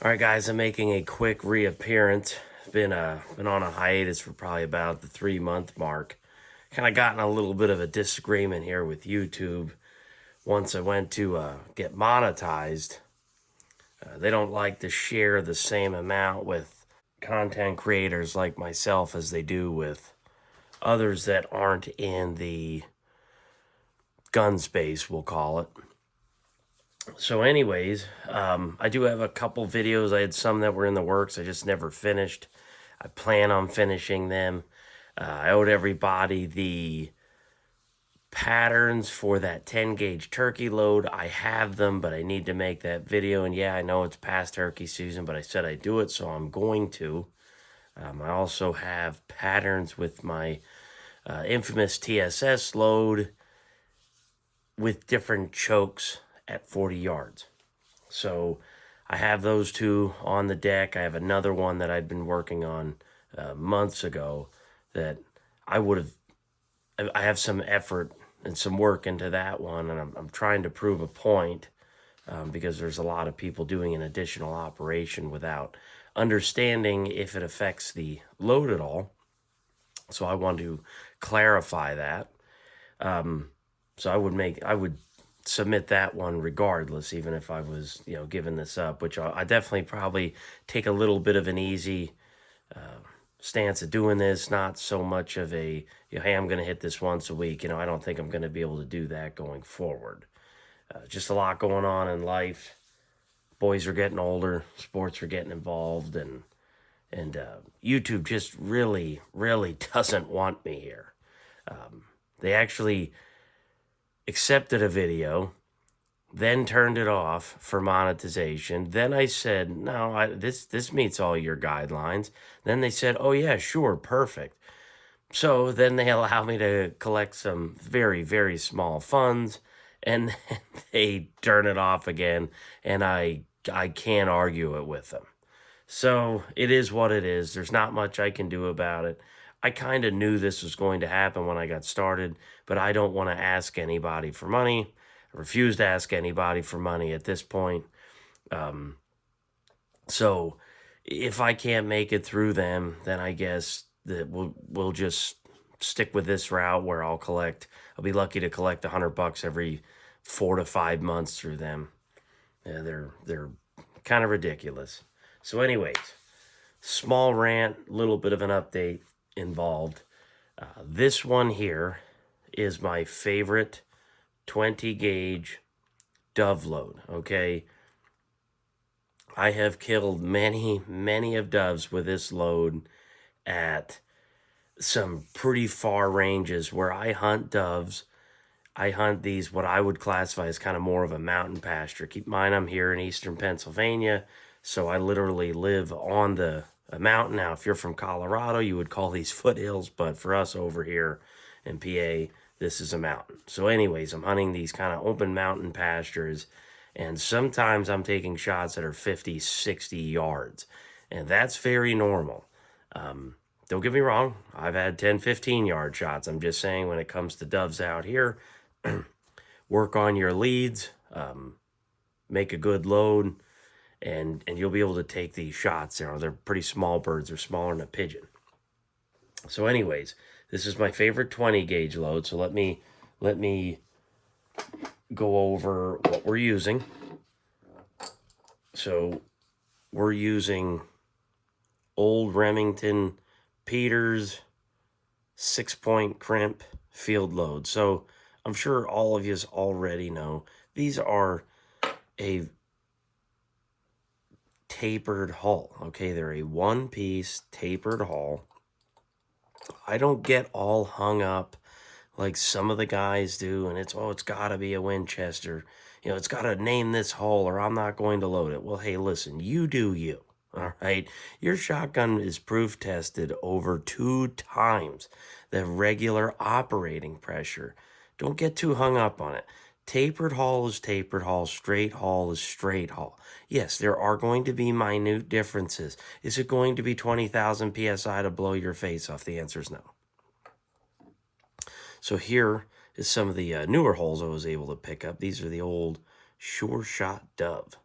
All right, guys, I'm making a quick reappearance. Been on a hiatus for probably about the 3 month mark. Kind of gotten a little bit of a disagreement here with YouTube. Once I went to get monetized, they don't like to share the same amount with content creators like myself as they do with others that aren't in the gun space, we'll call it. So, anyways, I do have a couple videos. I had some that were in the works. I just never finished. I plan on finishing them. I owed everybody the patterns for that 10 gauge turkey load. I have them, but I need to make that video. And yeah, I know it's past turkey season, but I said I'd do it, so I'm going to. I also have patterns with my infamous TSS load with different chokes at 40 yards. So I have those two on the deck. I have another one that I'd been working on months ago that I would have. I have some effort and some work into that one, and I'm trying to prove a point because there's a lot of people doing an additional operation without understanding if it affects the load at all. So I want to clarify that. So I would submit that one regardless, even if I was, giving this up, which I definitely probably take a little bit of an easy stance of doing this, not so much of a, hey, I'm going to hit this once a week. I don't think I'm going to be able to do that going forward. Just a lot going on in life. Boys are getting older, sports are getting involved, and YouTube just really, really doesn't want me here. They actually accepted a video, then turned it off for monetization. Then I said, no, this meets all your guidelines. Then they said, oh yeah, sure, perfect. So then they allow me to collect some very, very small funds, and then they turn it off again, and I can't argue it with them. So it is what it is. There's not much I can do about it. I kind of knew this was going to happen when I got started, but I don't want to ask anybody for money. I refuse to ask anybody for money at this point. So if I can't make it through them, then I guess that we'll just stick with this route where I'll be lucky to collect $100 every 4 to 5 months through them. Yeah, they're kind of ridiculous. So, anyways, small rant, little bit of an update involved. This one here is my favorite 20 gauge dove load. Okay, I have killed many of doves with this load at some pretty far ranges where I hunt doves. I hunt these, what I would classify as kind of more of a mountain pasture. Keep in mind, I'm here in eastern Pennsylvania, so I literally live on a mountain. Now, if you're from Colorado, you would call these foothills, but for us over here in PA, this is a mountain. So anyways, I'm hunting these kind of open mountain pastures, and sometimes I'm taking shots that are 50, 60 yards, and that's very normal. Don't get me wrong, I've had 10, 15-yard shots. I'm just saying when it comes to doves out here, work on your leads, make a good load, and you'll be able to take these shots. They're pretty small birds. They're smaller than a pigeon. So anyways, this is my favorite 20 gauge load. So let me go over what we're using. So we're using old Remington Peters 6-point crimp field load. So I'm sure all of you already know these are a tapered hull. Okay, they're a one-piece tapered hull. I don't get all hung up like some of the guys do, and it's got to be a Winchester. It's got to name this hull or I'm not going to load it. Well, hey, listen, you do you. All right, your shotgun is proof tested over 2 times the regular operating pressure. Don't get too hung up on it. Tapered hull is tapered hull, straight hull is straight hull. Yes, there are going to be minute differences. Is it going to be 20,000 psi to blow your face off? The answer is no. So here is some of the newer hulls I was able to pick up. These are the old Sure Shot Dove.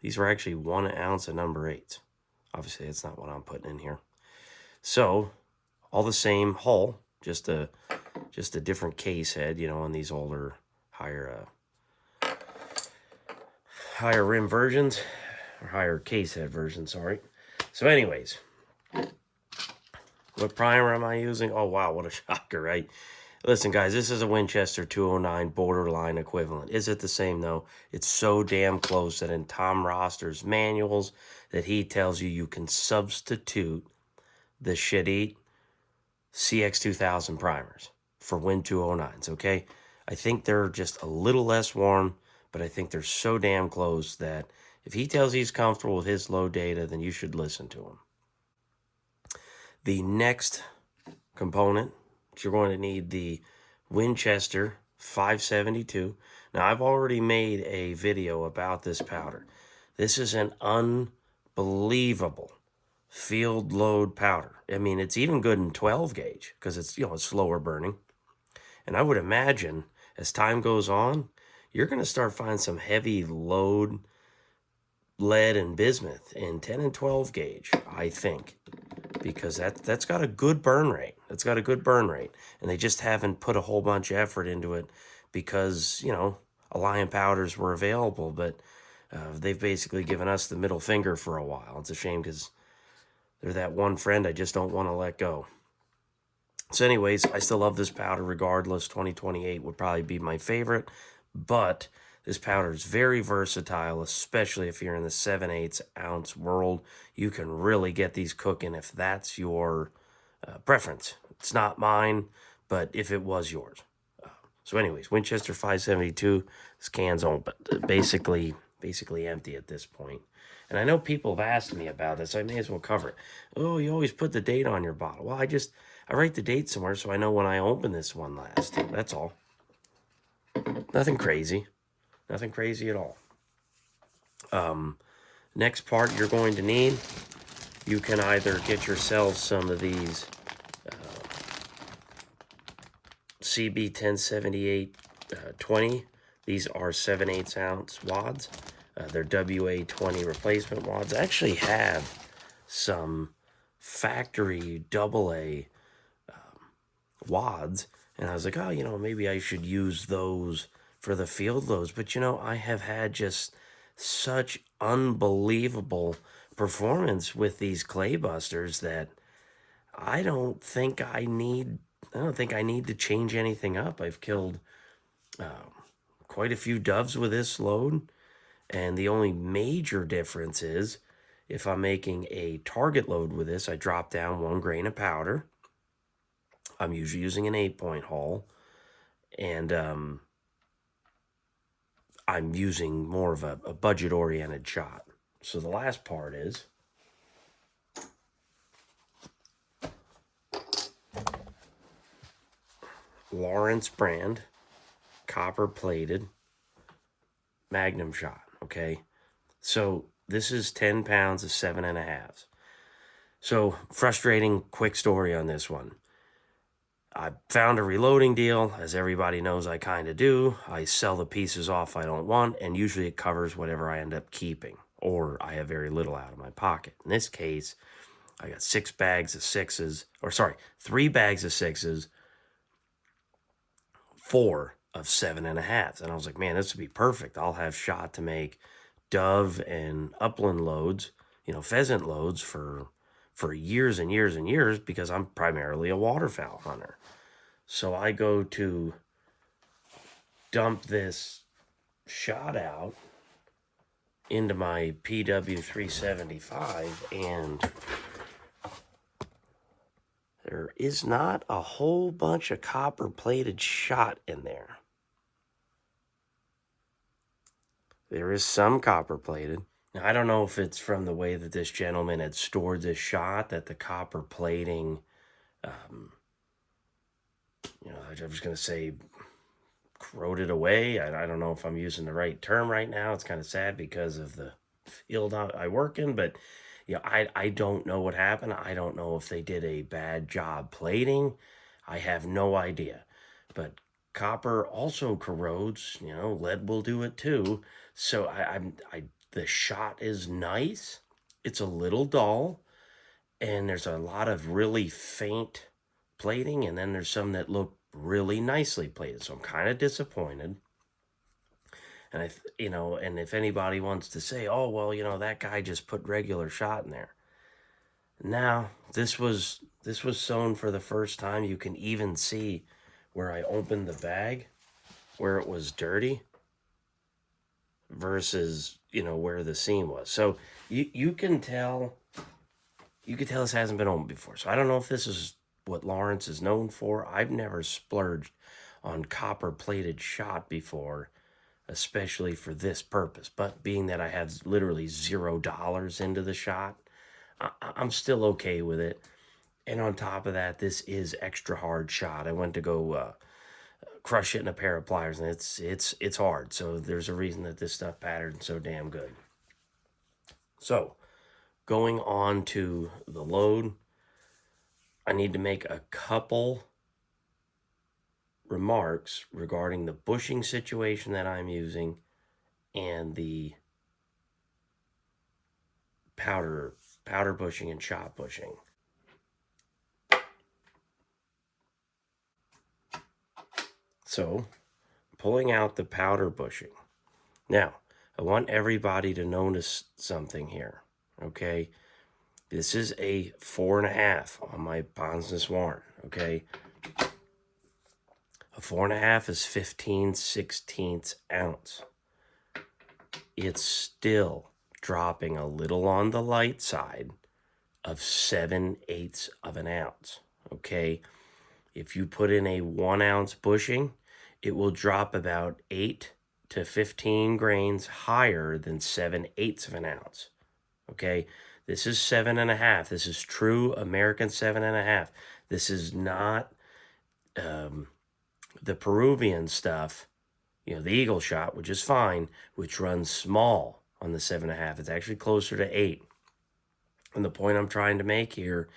These were actually 1 ounce of number 8s. Obviously, that's not what I'm putting in here. So, all the same hull, just a different case head, you know, on these older, higher rim versions, or higher case head versions, sorry. So anyways, what primer am I using? Oh, wow, what a shocker, right? Listen, guys, this is a Winchester 209 borderline equivalent. Is it the same? No. It's so damn close that in Tom Roster's manuals that he tells you you can substitute the shitty CX2000 primers for Win 209s, okay? I think they're just a little less warm, but I think they're so damn close that if he tells he's comfortable with his load data, then you should listen to him. The next component, you're going to need the Winchester 572. Now, I've already made a video about this powder. This is an unbelievable field load powder. I mean, it's even good in 12 gauge because it's, you know, it's slower burning. And I would imagine as time goes on, you're going to start finding some heavy load lead and bismuth in 10 and 12 gauge, I think, because that's got a good burn rate. That's got a good burn rate. And they just haven't put a whole bunch of effort into it because, you know, Alliant powders were available, but they've basically given us the middle finger for a while. It's a shame because they're that one friend I just don't want to let go. So anyways, I still love this powder regardless. 2028 would probably be my favorite, but this powder is very versatile, especially if you're in the 7/8 ounce world. You can really get these cooking if that's your preference. It's not mine, but if it was yours. So anyways, Winchester 572, this can's open, basically empty at this point. And I know people have asked me about this. I may as well cover it. Oh, you always put the date on your bottle. Well, I write the date somewhere so I know when I open this one last. That's all. Nothing crazy. Nothing crazy at all. Next part you're going to need, you can either get yourself some of these CB 1078 20. These are 7/8 ounce wads. They're WA 20 replacement wads. I actually have some factory AA wads, and I was like, oh, you know, maybe I should use those for the field loads. But you know, I have had just such unbelievable performance with these clay busters that I don't think I need to change anything up. I've killed quite a few doves with this load, and the only major difference is if I'm making a target load with this, I drop down 1 grain of powder. I'm usually using an 8-point hull, and I'm using more of a budget-oriented shot. So the last part is Lawrence brand copper-plated Magnum shot, okay? So this is 10 pounds of 7.5. So frustrating, quick story on this one. I found a reloading deal, as everybody knows I kind of do. I sell the pieces off I don't want, and usually it covers whatever I end up keeping, or I have very little out of my pocket. In this case, I got 3 bags of 6s, 4 of 7.5s. And I was like, man, this would be perfect. I'll have shot to make dove and upland loads, you know, pheasant loads for years and years and years, because I'm primarily a waterfowl hunter. So I go to dump this shot out into my PW375, and there is not a whole bunch of copper-plated shot in there. There is some copper-plated. Now, I don't know if it's from the way that this gentleman had stored this shot that the copper plating, you know, I was going to say corroded away. I don't know if I'm using the right term right now. It's kind of sad because of the field I work in, but you know, I don't know what happened. I don't know if they did a bad job plating. I have no idea. But copper also corrodes. You know, lead will do it too. So I the shot is nice. It's a little dull, and there's a lot of really faint plating, and then there's some that look really nicely plated. So I'm kind of disappointed. And and if anybody wants to say, "Oh, well, that guy just put regular shot in there." Now, this was sewn for the first time. You can even see where I opened the bag, where it was dirty versus, where the seam was. So you can tell this hasn't been opened before. So I don't know if this is what Lawrence is known for. I've never splurged on copper plated shot before, especially for this purpose. But being that I have literally $0 into the shot, I'm still okay with it. And on top of that, this is extra hard shot. I went to go crush it in a pair of pliers, and it's hard. So there's a reason that this stuff patterned so damn good. So going on to the load, I need to make a couple remarks regarding the bushing situation that I'm using and the powder bushing and shot bushing. So, pulling out the powder bushing. Now, I want everybody to notice something here, okay? This is a 4.5 on my Ponsness Warren, okay? A 4.5 is 15/16 ounce. It's still dropping a little on the light side of 7/8 of an ounce, okay? If you put in a 1 ounce bushing, it will drop about 8 to 15 grains higher than 7/8 of an ounce, okay? This is 7.5. This is true American 7.5. This is not the Peruvian stuff, the Eagle Shot, which is fine, which runs small on the 7.5. It's actually closer to 8. And the point I'm trying to make here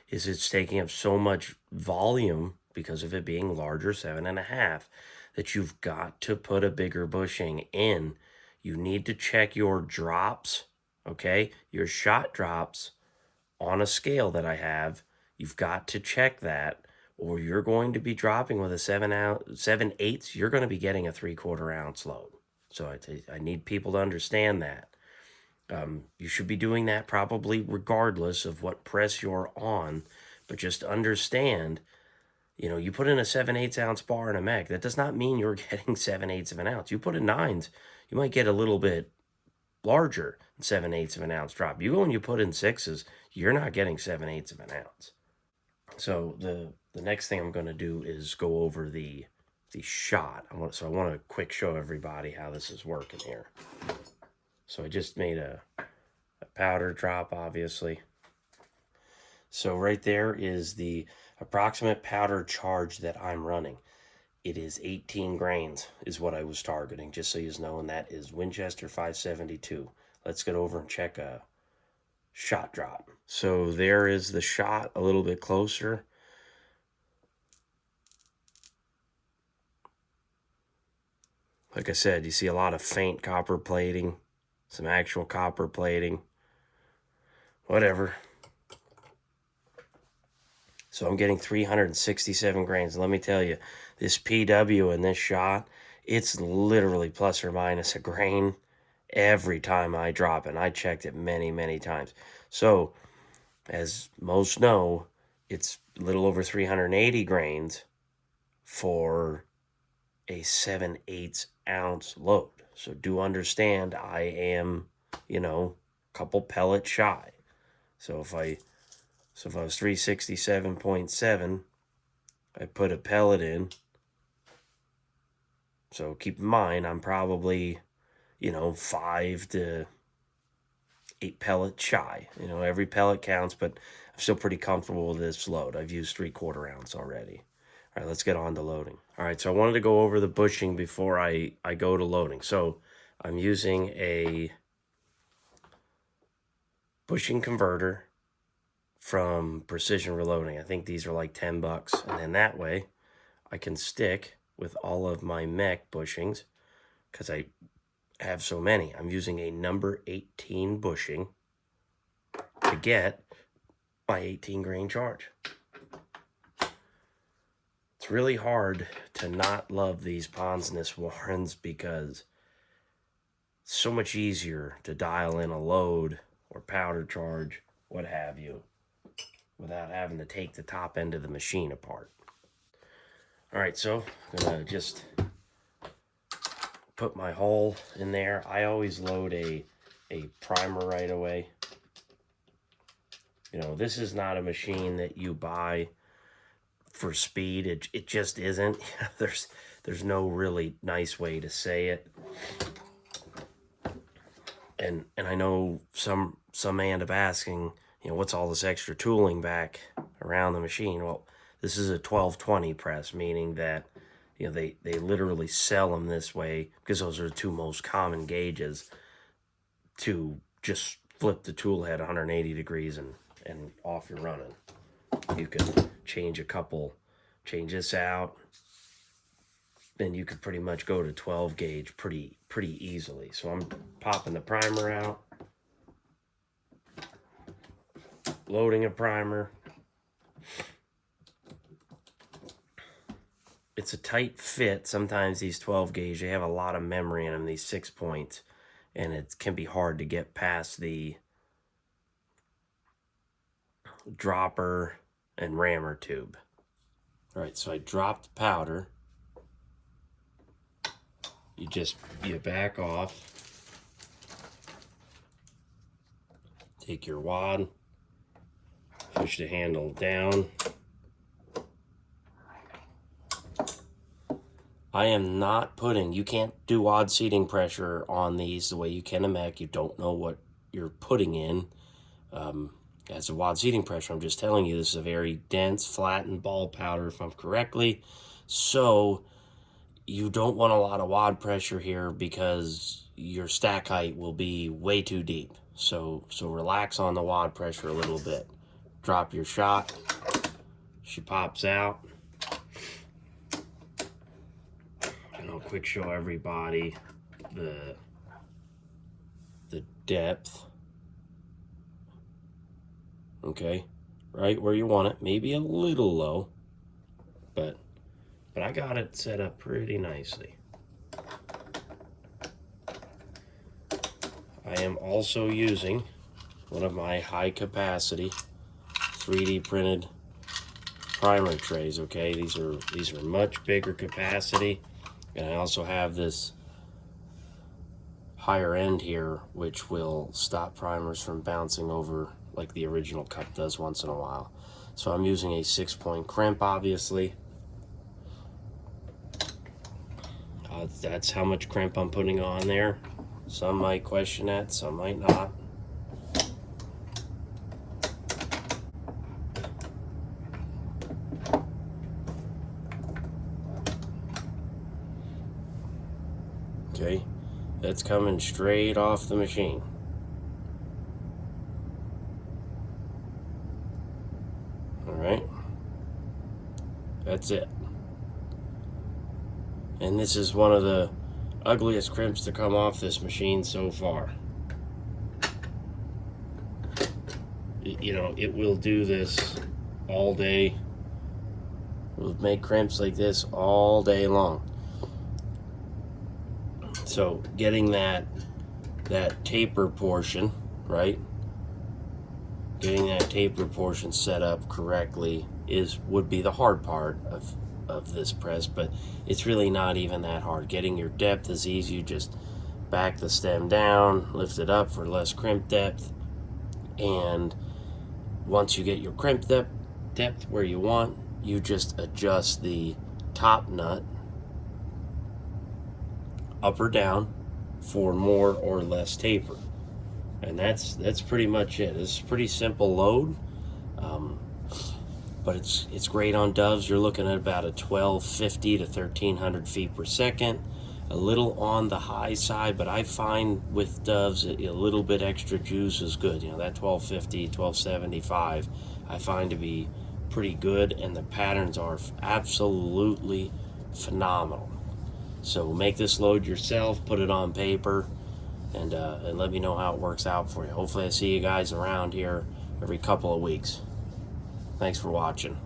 is it's taking up so much volume because of it being larger, 7.5, that you've got to put a bigger bushing in. You need to check your drops, okay? Your shot drops on a scale that I have. You've got to check that, or you're going to be dropping with a 7/8. You're going to be getting a 3/4 ounce load. So I need people to understand that. You should be doing that probably regardless of what press you're on, but just understand, you put in a 7/8 ounce bar in a mech, that does not mean you're getting 7/8 of an ounce. You put in 9s, you might get a little bit larger than 7/8 of an ounce drop. You go and you put in 6s, you're not getting 7/8 of an ounce. So the next thing I'm going to do is go over the shot. I want to quick show everybody how this is working here. So I just made a powder drop, obviously. So right there is the approximate powder charge that I'm running. It is 18 grains is what I was targeting, just so you know, and that is Winchester 572. Let's get over and check a shot drop. So there is the shot a little bit closer. Like I said, you see a lot of faint copper plating, some actual copper plating, whatever. So I'm getting 367 grains. Let me tell you, this PW in this shot, it's literally plus or minus a grain every time I drop it. And I checked it many, many times. So, as most know, it's a little over 380 grains for a 7/8 ounce load. So do understand I am, a couple pellets shy. So if I was 367.7, I put a pellet in. So keep in mind, I'm probably, 5 to 8 pellets shy. Every pellet counts, but I'm still pretty comfortable with this load. I've used 3/4 ounce already. All right, let's get on to loading. All right, so I wanted to go over the bushing before I go to loading. So I'm using a bushing converter from Precision Reloading. I think these are like $10. And then that way I can stick with all of my mech bushings, because I have so many. I'm using a number 18 bushing to get my 18 grain charge. It's really hard to not love these Ponsness Warrens because it's so much easier to dial in a load or powder charge, what have you, without having to take the top end of the machine apart. All right, so I'm gonna just put my hole in there. I always load a primer right away. You know, this is not a machine that you buy for speed. It just isn't. There's no really nice way to say it. And I know some may end up asking, you know, what's all this extra tooling back around the machine? Well, this is a 1220 press, meaning that, you know, they literally sell them this way because those are the two most common gauges, to just flip the tool head 180 degrees and off you're running. You could change this out, then you could pretty much go to 12 gauge pretty easily. So I'm popping the primer out, loading a primer. It's a tight fit. Sometimes these 12 gauge, they have a lot of memory in them, these 6 points, and it can be hard to get past the dropper and rammer tube. All right, so I dropped powder. You back off, take your wad, push the handle down. I am not putting, you can't do wad seating pressure on these the way you can a mech. You don't know what you're putting in as a wad seating pressure. I'm just telling you, this is a very dense, flattened ball powder, if I'm correctly. So you don't want a lot of wad pressure here because your stack height will be way too deep. So relax on the wad pressure a little bit. Drop your shot. She pops out. And I'll quick show everybody the depth. Okay, right where you want it. Maybe a little low, but I got it set up pretty nicely. I am also using one of my high capacity 3D printed primer trays. Okay, these are much bigger capacity, and I also have this higher end here which will stop primers from bouncing over like the original cup does once in a while. So I'm using a 6-point crimp, obviously. That's how much crimp I'm putting on there. Some might question that, some might not. Okay, that's coming straight off the machine. All right, that's it. And this is one of the ugliest crimps to come off this machine so far. You know, it will do this all day. We'll make crimps like this all day long. So getting that taper portion, right? Getting that taper portion set up correctly would be the hard part of this press, but it's really not even that hard. Getting your depth is easy. You just back the stem down, lift it up for less crimp depth, and once you get your crimp depth where you want, you just adjust the top nut up or down for more or less taper, and that's pretty much it. It's a pretty simple load. But it's great on doves. You're looking at about a 1250 to 1300 feet per second. A little on the high side, but I find with doves a little bit extra juice is good. You know, that 1250, 1275 I find to be pretty good, and the patterns are absolutely phenomenal. So make this load yourself, put it on paper, and let me know how it works out for you. Hopefully I see you guys around here every couple of weeks. Thanks for watching.